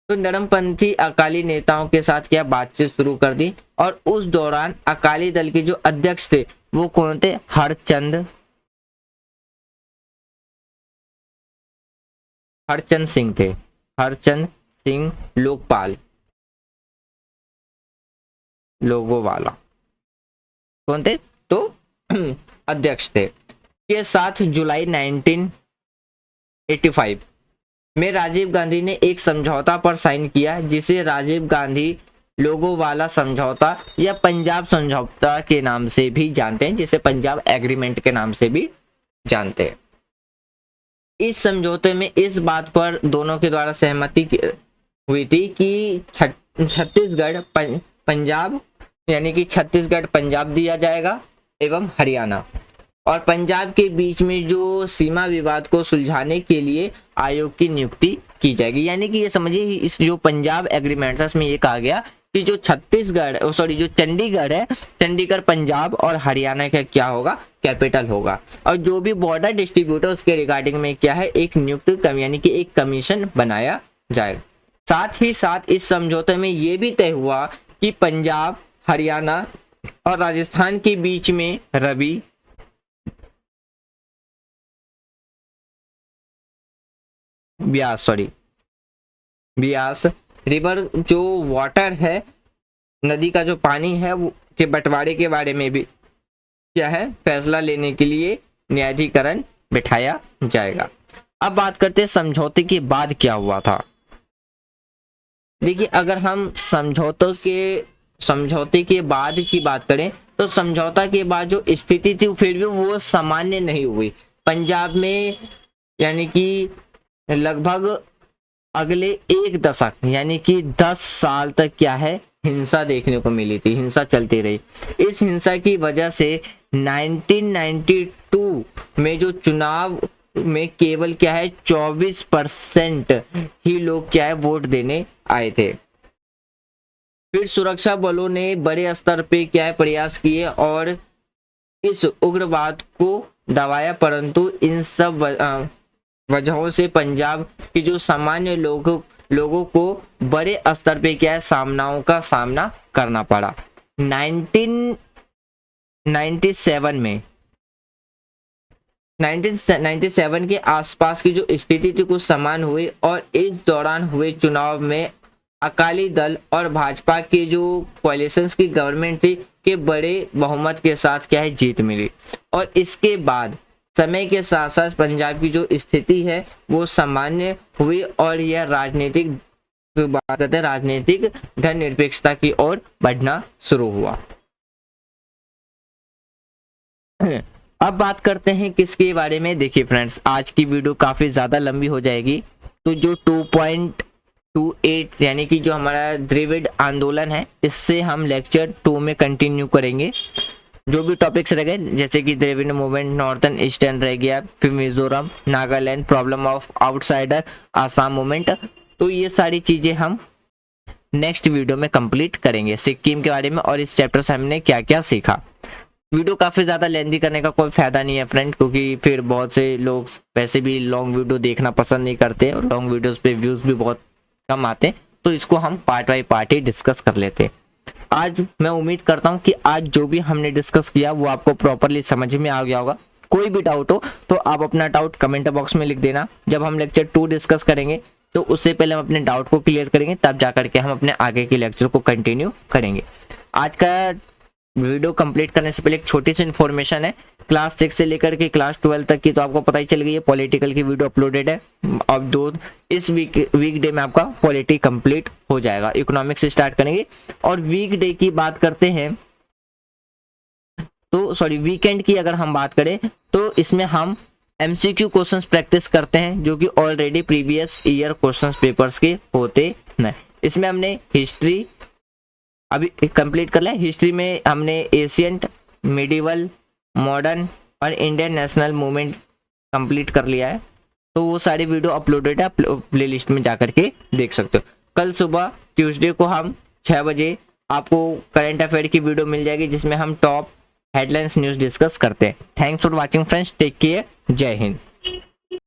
तो नरमपंथी अकाली नेताओं के साथ क्या बातचीत शुरू कर दी और उस दौरान अकाली दल के जो अध्यक्ष थे वो कौन थे, हरचंद सिंह थे, हरचंद सिंह लोकपाल लोगोवाला कौन थे, तो अध्यक्ष थे। के साथ जुलाई 1985 में राजीव गांधी ने एक समझौता पर साइन किया जिसे राजीव गांधी लोगोवाला समझौता या पंजाब समझौता के नाम से भी जानते हैं, जिसे पंजाब एग्रीमेंट के नाम से भी जानते हैं। इस समझौते में इस बात पर दोनों के द्वारा सहमति हुई थी कि छत्तीसगढ़ पंजाब यानी कि छत्तीसगढ़ पंजाब दिया जाएगा एवं हरियाणा, और पंजाब के बीच में जो सीमा विवाद को सुलझाने के लिए आयोग की नियुक्ति की जाएगी। यानी कि ये समझिए इस जो पंजाब एग्रीमेंट है इसमें ये कहा गया कि जो छत्तीसगढ़ सॉरी जो चंडीगढ़ है, चंडीगढ़ पंजाब और हरियाणा का क्या होगा, कैपिटल होगा। और जो भी बॉर्डर डिस्ट्रीब्यूटर उसके रिगार्डिंग में क्या है, एक नियुक्त यानी कि एक कमीशन बनाया जाएगा। साथ ही साथ इस समझौते में ये भी तय हुआ कि पंजाब, हरियाणा और राजस्थान के बीच में रवि ब्यास रिवर जो वाटर है, नदी का जो पानी है वो के बंटवारे के बारे में भी क्या है, फैसला लेने के लिए न्यायाधिकरण बिठाया जाएगा। अब बात करते हैं समझौते के बाद क्या हुआ था। देखिए, अगर हम समझौते के बाद की बात करें तो समझौता के बाद जो स्थिति थी फिर भी वो सामान्य नहीं हुई। पंजाब में यानी कि लगभग अगले एक दशक यानी कि 10 साल तक क्या है, हिंसा देखने को मिली थी, हिंसा चलती रही। इस हिंसा की वजह से 1992 में जो चुनाव में केवल क्या है 24% ही लोग क्या है वोट देने आए थे। फिर सुरक्षा बलों ने बड़े स्तर पे क्या है प्रयास किए और इस उग्रवाद को दबाया, परंतु इन सब वजहों से पंजाब के जो सामान्य लोगों को बड़े स्तर पे क्या है सामनाओं का सामना करना पड़ा। 1997 के आसपास की जो स्थिति थी कुछ समान हुई और इस दौरान हुए चुनाव में अकाली दल और भाजपा के जो कोaliशंस की गवर्नमेंट थी के बड़े बहुमत के साथ क्या है जीत मिली। और इसके बाद समय के साथ साथ पंजाब की जो स्थिति है वो सामान्य हुई और यह राजनीतिक धर्मनिरपेक्षता की ओर बढ़ना शुरू हुआ। अब बात करते हैं किसके बारे में। देखिए फ्रेंड्स, आज की वीडियो काफी ज्यादा लंबी हो जाएगी, तो जो 2.28 यानी कि जो हमारा द्रविड़ आंदोलन है इससे हम लेक्चर 2 में कंटिन्यू करेंगे। जो भी टॉपिक्स रह गए जैसे कि द्रविड़ मूवमेंट, नॉर्थन ईस्टर्न रह गया, फिर Mizoram, Nagaland, problem of outsider, Assam movement, तो ये सारी चीजें हम नेक्स्ट वीडियो में कंप्लीट करेंगे सिक्किम के बारे में और इस चैप्टर से हमने क्या क्या सीखा। वीडियो काफी ज्यादा लेंथी करने का कोई फायदा नहीं है फ्रेंड, क्योंकि फिर बहुत से लोग वैसे भी लॉन्ग वीडियो देखना पसंद नहीं करते और लॉन्ग वीडियोस पे व्यूज भी बहुत कम आते, तो इसको हम part by part he discuss कर लेते। आज मैं उम्मीद करता हूं कि आज जो भी हमने डिस्कस किया वो आपको प्रॉपरली समझ में आ गया होगा। कोई भी डाउट हो तो आप अपना डाउट कमेंट बॉक्स में लिख देना। जब हम लेक्चर 2 डिस्कस करेंगे तो उससे पहले हम अपने डाउट को क्लियर करेंगे, तब जाकर के हम अपने आगे के लेक्चर को कंटिन्यू करेंगे। आज का वीडियो कंप्लीट करने से पहले एक छोटी सी इन्फॉर्मेशन है। क्लास 6 से लेकर के क्लास 12 तक की तो आपको पता ही चल गई है, पॉलिटिकल की वीडियो अपलोडेड है। अब इस वीकडे में आपका पॉलिटी कंप्लीट हो जाएगा। इकोनॉमिक्स स्टार्ट करेंगे और वीकडे की बात करते हैं तो वीकेंड की अगर हम बात करें तो इसमें हम MCQ क्वेश्चंस प्रैक्टिस करते हैं जो कि already previous year questions papers के होते हैं। इसमें हमने हिस्ट्री अभी कंप्लीट कर लिया। हिस्ट्री में हमने एशियंट, मिडिवल, मॉडर्न और इंडियन नेशनल मूवमेंट कंप्लीट कर लिया है, तो वो सारी वीडियो अपलोडेड है, प्ले लिस्ट में जाकर के देख सकते हो। कल सुबह ट्यूसडे को हम 6 बजे आपको करंट अफेयर की वीडियो मिल जाएगी जिसमें हम टॉप हेडलाइंस न्यूज़ डिस्कस करते हैं। Thanks for watching friends, take care, जय हिंद।